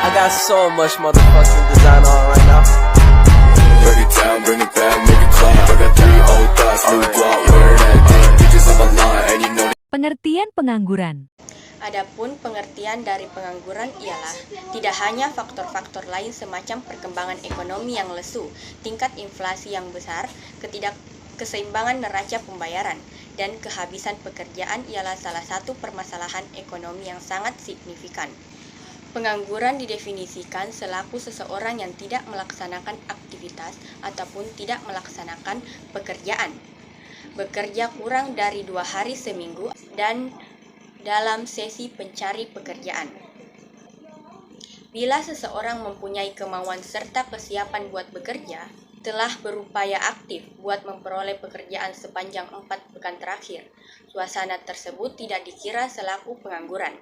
I got so much motherfucking design on right now. Break it down, bring it back, make it clap. I got 3 old thoughts, new guap, where that thing. Bitches on my line, and you know. Pengertian pengangguran. Adapun pengertian dari pengangguran ialah tidak hanya faktor-faktor lain semacam perkembangan ekonomi yang lesu, tingkat inflasi yang besar, ketidakkeseimbangan neraca pembayaran, dan kehabisan pekerjaan ialah salah satu permasalahan ekonomi yang sangat signifikan. Pengangguran didefinisikan selaku seseorang yang tidak melaksanakan aktivitas ataupun tidak melaksanakan pekerjaan, bekerja kurang dari 2 hari seminggu, dan dalam sesi pencari pekerjaan. Bila seseorang mempunyai kemauan serta kesiapan buat bekerja, telah berupaya aktif buat memperoleh pekerjaan sepanjang 4 pekan terakhir, suasana tersebut tidak dikira selaku pengangguran.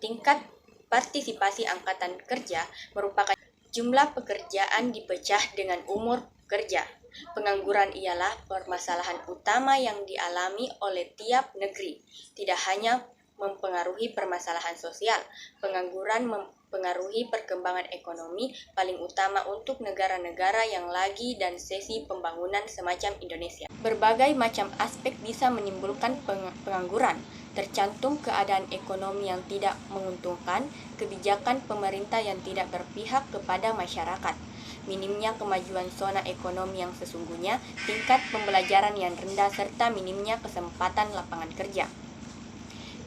Tingkat partisipasi angkatan kerja merupakan jumlah pekerjaan dipecah dengan umur kerja. Pengangguran ialah permasalahan utama yang dialami oleh tiap negeri. Tidak hanya mempengaruhi permasalahan sosial, pengangguran mempengaruhi perkembangan ekonomi paling utama untuk negara-negara yang lagi dan sesi pembangunan semacam Indonesia. Berbagai macam aspek bisa menimbulkan pengangguran, tercantum keadaan ekonomi yang tidak menguntungkan, kebijakan pemerintah yang tidak berpihak kepada masyarakat, minimnya kemajuan zona ekonomi yang sesungguhnya, tingkat pembelajaran yang rendah, serta minimnya kesempatan lapangan kerja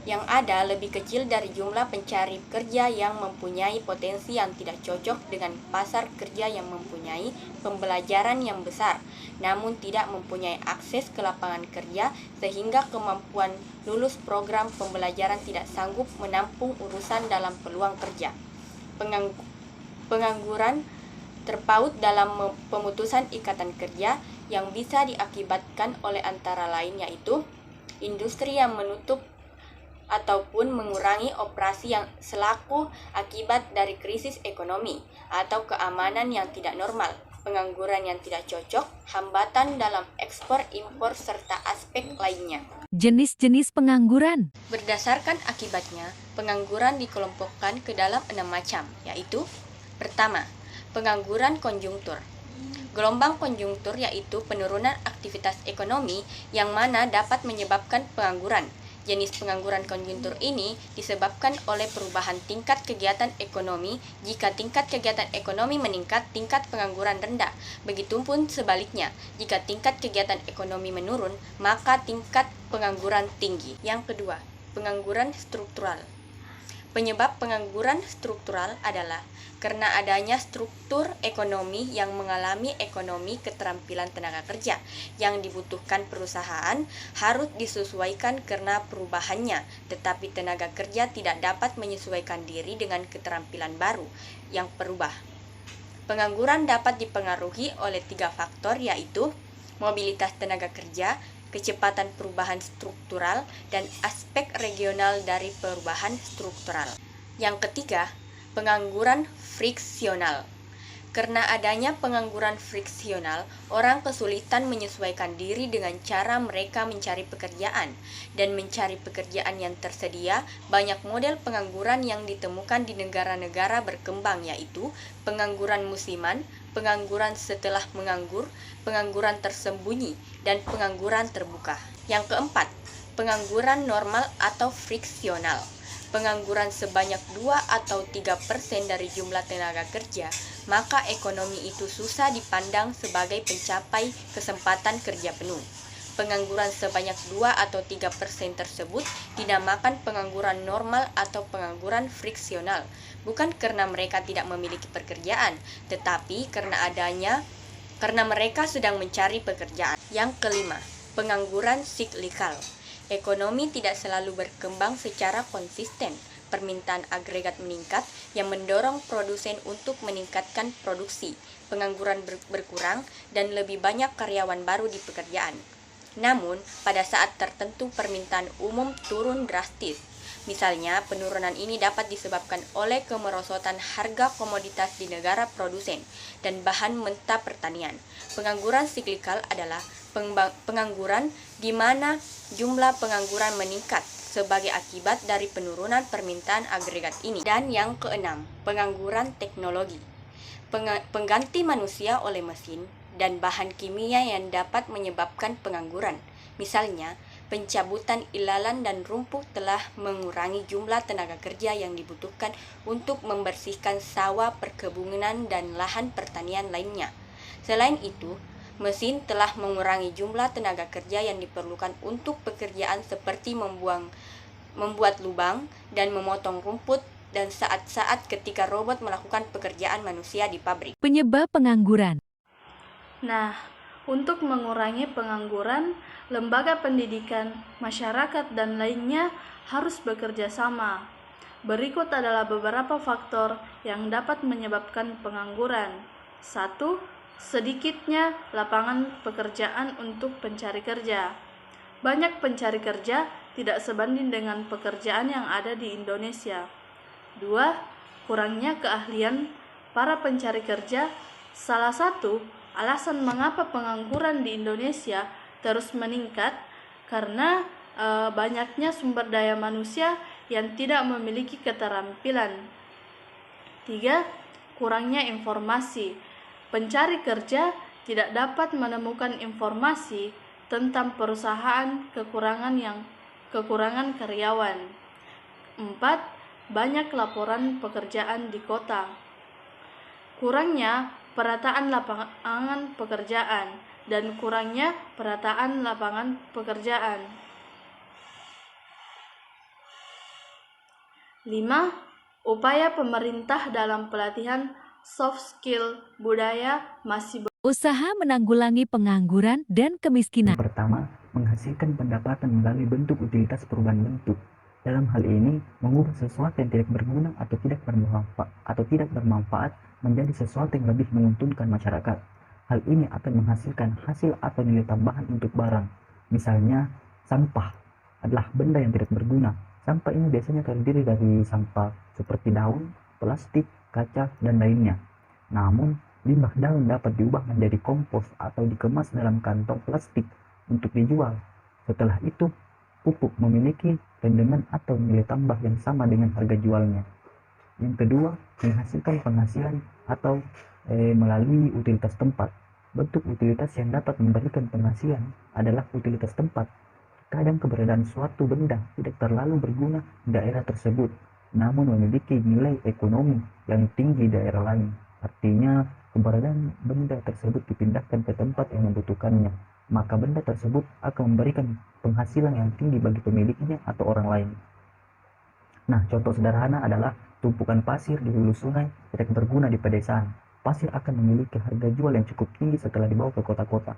yang ada lebih kecil dari jumlah pencari kerja yang mempunyai potensi yang tidak cocok dengan pasar kerja yang mempunyai pembelajaran yang besar, namun tidak mempunyai akses ke lapangan kerja sehingga kemampuan lulus program pembelajaran tidak sanggup menampung urusan dalam peluang kerja. Pengangguran terpaut dalam pemutusan ikatan kerja yang bisa diakibatkan oleh antara lain yaitu industri yang menutup ataupun mengurangi operasi yang selaku akibat dari krisis ekonomi atau keamanan yang tidak normal, pengangguran yang tidak cocok, hambatan dalam ekspor impor serta aspek lainnya. Jenis-jenis pengangguran. Berdasarkan akibatnya, pengangguran dikelompokkan ke dalam 6 macam, yaitu pertama, pengangguran konjungtur. Gelombang konjungtur yaitu penurunan aktivitas ekonomi yang mana dapat menyebabkan pengangguran. Jenis pengangguran konjungtur ini disebabkan oleh perubahan tingkat kegiatan ekonomi. Jika tingkat kegiatan ekonomi meningkat, tingkat pengangguran rendah. Begitupun sebaliknya, jika tingkat kegiatan ekonomi menurun, maka tingkat pengangguran tinggi. Yang kedua, pengangguran struktural. Penyebab pengangguran struktural adalah karena adanya struktur ekonomi yang mengalami ekonomi keterampilan tenaga kerja yang dibutuhkan perusahaan harus disesuaikan karena perubahannya, tetapi tenaga kerja tidak dapat menyesuaikan diri dengan keterampilan baru yang berubah. Pengangguran dapat dipengaruhi oleh 3 faktor yaitu mobilitas tenaga kerja, kecepatan perubahan struktural, dan aspek regional dari perubahan struktural. Yang ketiga, pengangguran friksional. Karena adanya pengangguran friksional, orang kesulitan menyesuaikan diri dengan cara mereka mencari pekerjaan. Dan mencari pekerjaan yang tersedia, banyak model pengangguran yang ditemukan di negara-negara berkembang yaitu pengangguran musiman, pengangguran setelah menganggur, pengangguran tersembunyi, dan pengangguran terbuka. Yang keempat, pengangguran normal atau friksional. Pengangguran sebanyak 2 atau 3% dari jumlah tenaga kerja, maka ekonomi itu susah dipandang sebagai pencapai kesempatan kerja penuh. Pengangguran sebanyak 2 atau 3% tersebut dinamakan pengangguran normal atau pengangguran friksional, bukan karena mereka tidak memiliki pekerjaan, tetapi karena mereka sedang mencari pekerjaan. Yang kelima, pengangguran siklikal. Ekonomi tidak selalu berkembang secara konsisten. Permintaan agregat meningkat yang mendorong produsen untuk meningkatkan produksi. Pengangguran berkurang dan lebih banyak karyawan baru di pekerjaan. Namun, pada saat tertentu permintaan umum turun drastis. Misalnya, penurunan ini dapat disebabkan oleh kemerosotan harga komoditas di negara produsen dan bahan mentah pertanian. Pengangguran siklikal adalah pengangguran di mana jumlah pengangguran meningkat sebagai akibat dari penurunan permintaan agregat ini. Dan yang keenam, pengangguran teknologi. Pengganti manusia oleh mesin dan bahan kimia yang dapat menyebabkan pengangguran. Misalnya, pencabutan ilalan dan rumput telah mengurangi jumlah tenaga kerja yang dibutuhkan untuk membersihkan sawah, perkebunan, dan lahan pertanian lainnya. Selain itu, mesin telah mengurangi jumlah tenaga kerja yang diperlukan untuk pekerjaan seperti membuat lubang dan memotong rumput, dan saat-saat ketika robot melakukan pekerjaan manusia di pabrik. Penyebab pengangguran. Nah, untuk mengurangi pengangguran, lembaga pendidikan, masyarakat, dan lainnya harus bekerja sama. Berikut adalah beberapa faktor yang dapat menyebabkan pengangguran. 1. Sedikitnya lapangan pekerjaan untuk pencari kerja. Banyak pencari kerja tidak sebanding dengan pekerjaan yang ada di Indonesia. 2. Kurangnya keahlian para pencari kerja. Salah satu alasan mengapa pengangguran di Indonesia terus meningkat karena banyaknya sumber daya manusia yang tidak memiliki keterampilan. 3. Kurangnya informasi. Pencari kerja tidak dapat menemukan informasi tentang perusahaan kekurangan karyawan. 4. Banyak laporan pekerjaan di kota. Kurangnya perataan lapangan pekerjaan dan kurangnya perataan lapangan pekerjaan. 5. Upaya pemerintah dalam pelatihan soft skill budaya masih Usaha menanggulangi pengangguran dan kemiskinan. Pertama, menghasilkan pendapatan melalui bentuk utilitas perubahan bentuk. Dalam hal ini, mengubah sesuatu yang tidak berguna atau tidak bermanfaat menjadi sesuatu yang lebih menguntungkan masyarakat. Hal ini akan menghasilkan hasil atau nilai tambahan untuk barang. Misalnya, sampah adalah benda yang tidak berguna. Sampah ini biasanya terdiri dari sampah seperti daun, plastik, kaca, dan lainnya. Namun, limbah daun dapat diubah menjadi kompos atau dikemas dalam kantong plastik untuk dijual. Setelah itu, pupuk memiliki rendemen atau nilai tambah yang sama dengan harga jualnya. Yang kedua, menghasilkan penghasilan atau melalui utilitas tempat. Bentuk utilitas yang dapat memberikan penghasilan adalah utilitas tempat. Kadang keberadaan suatu benda tidak terlalu berguna di daerah tersebut, namun memiliki nilai ekonomi yang tinggi di daerah lain. Artinya, keberadaan benda tersebut dipindahkan ke tempat yang membutuhkannya, maka benda tersebut akan memberikan penghasilan yang tinggi bagi pemiliknya atau orang lain. Nah, contoh sederhana adalah tumpukan pasir di hulu sungai tidak berguna di pedesaan. Pasir akan memiliki harga jual yang cukup tinggi setelah dibawa ke kota-kota.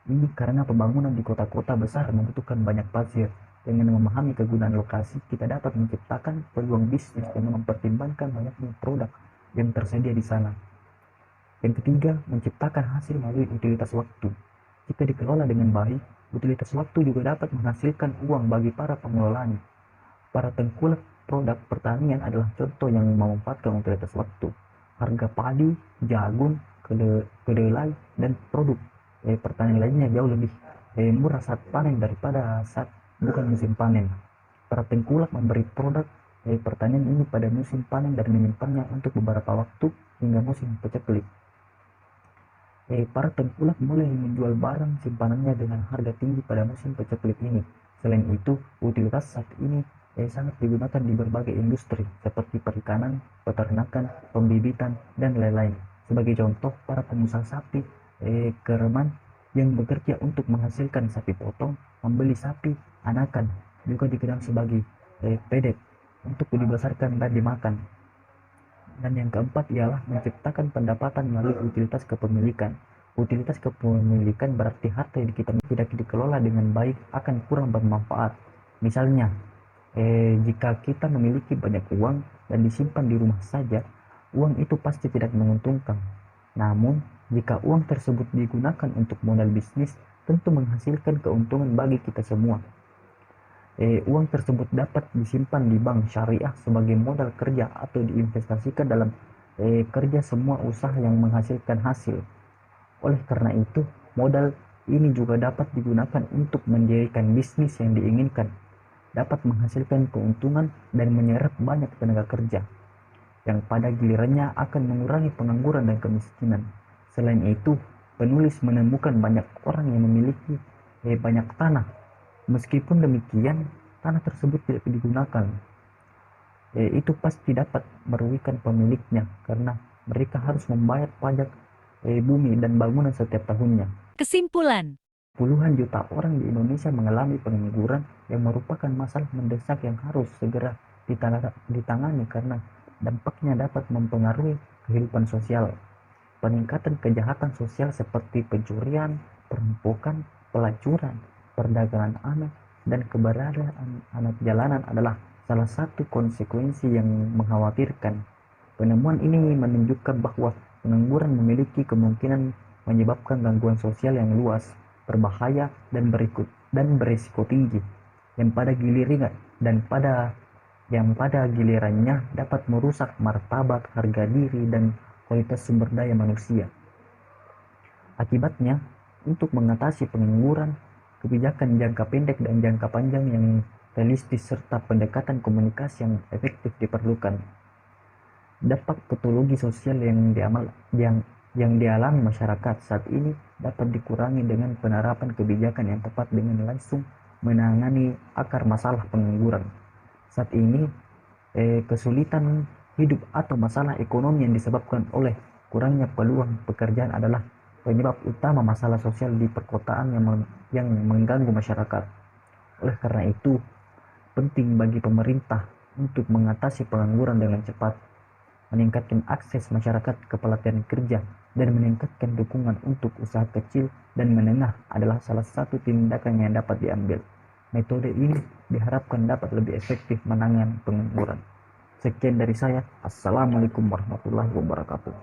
Ini karena pembangunan di kota-kota besar membutuhkan banyak pasir. Dengan memahami kegunaan lokasi, kita dapat menciptakan peluang bisnis dengan mempertimbangkan banyaknya produk yang tersedia di sana. Yang ketiga, menciptakan hasil melalui utilitas waktu. Jika dikelola dengan baik, utilitas waktu juga dapat menghasilkan uang bagi para pengelolanya. Para tengkulak produk pertanian adalah contoh yang memanfaatkan utilitas waktu. Harga padi, jagung, kedelai, dan produk pertanian lainnya jauh lebih murah saat panen daripada saat bukan musim panen. Para tengkulak memberi produk pertanian ini pada musim panen dan menyimpannya untuk beberapa waktu hingga musim paceklik. Para tengkulak mulai menjual barang simpanannya dengan harga tinggi pada musim paceklik ini. Selain itu, utilitas saat ini sangat digunakan di berbagai industri seperti perikanan, peternakan, pembibitan, dan lain-lain. Sebagai contoh, para pengusaha sapi kereman yang bekerja untuk menghasilkan sapi potong, membeli sapi anakan, juga dikenal sebagai pedet, untuk dibesarkan dan dimakan. Dan yang keempat ialah menciptakan pendapatan melalui utilitas kepemilikan. Utilitas kepemilikan berarti harta yang kita tidak dikelola dengan baik akan kurang bermanfaat. Misalnya, jika kita memiliki banyak uang dan disimpan di rumah saja, uang itu pasti tidak menguntungkan. Namun, jika uang tersebut digunakan untuk modal bisnis, tentu menghasilkan keuntungan bagi kita semua. Uang tersebut dapat disimpan di bank syariah sebagai modal kerja atau diinvestasikan dalam kerja semua usaha yang menghasilkan hasil. Oleh karena itu, modal ini juga dapat digunakan untuk mendirikan bisnis yang diinginkan. dapat menghasilkan keuntungan dan menyerap banyak tenaga kerja, yang pada gilirannya akan mengurangi pengangguran dan kemiskinan. Selain itu, penulis menemukan banyak orang yang memiliki banyak tanah. Meskipun demikian, tanah tersebut tidak digunakan. Itu pasti dapat merugikan pemiliknya karena mereka harus membayar pajak bumi dan bangunan setiap tahunnya. Kesimpulan, Puluhan juta orang di Indonesia mengalami pengangguran yang merupakan masalah mendesak yang harus segera ditangani karena dampaknya dapat mempengaruhi kehidupan sosial. Peningkatan kejahatan sosial seperti pencurian, perampokan, pelacuran, perdagangan anak, dan keberadaan anak jalanan adalah salah satu konsekuensi yang mengkhawatirkan. Penemuan ini menunjukkan bahwa pengangguran memiliki kemungkinan menyebabkan gangguan sosial yang luas, berbahaya, dan berisiko tinggi, yang pada gilirannya dapat merusak martabat, harga diri, dan kualitas sumber daya manusia. Akibatnya, untuk mengatasi pengangguran, kebijakan jangka pendek dan jangka panjang yang realistis serta pendekatan komunikasi yang efektif diperlukan. Dampak patologi sosial yang dialami masyarakat saat ini dapat dikurangi dengan penerapan kebijakan yang tepat dengan langsung menangani akar masalah pengangguran. Saat ini, kesulitan hidup atau masalah ekonomi yang disebabkan oleh kurangnya peluang pekerjaan adalah penyebab utama masalah sosial di perkotaan yang mengganggu masyarakat. Oleh karena itu, penting bagi pemerintah untuk mengatasi pengangguran dengan cepat, meningkatkan akses masyarakat ke pelatihan kerja, dan meningkatkan dukungan untuk usaha kecil dan menengah adalah salah satu tindakan yang dapat diambil. Metode ini diharapkan dapat lebih efektif menangani pengangguran. Sekian dari saya. Assalamualaikum warahmatullahi wabarakatuh.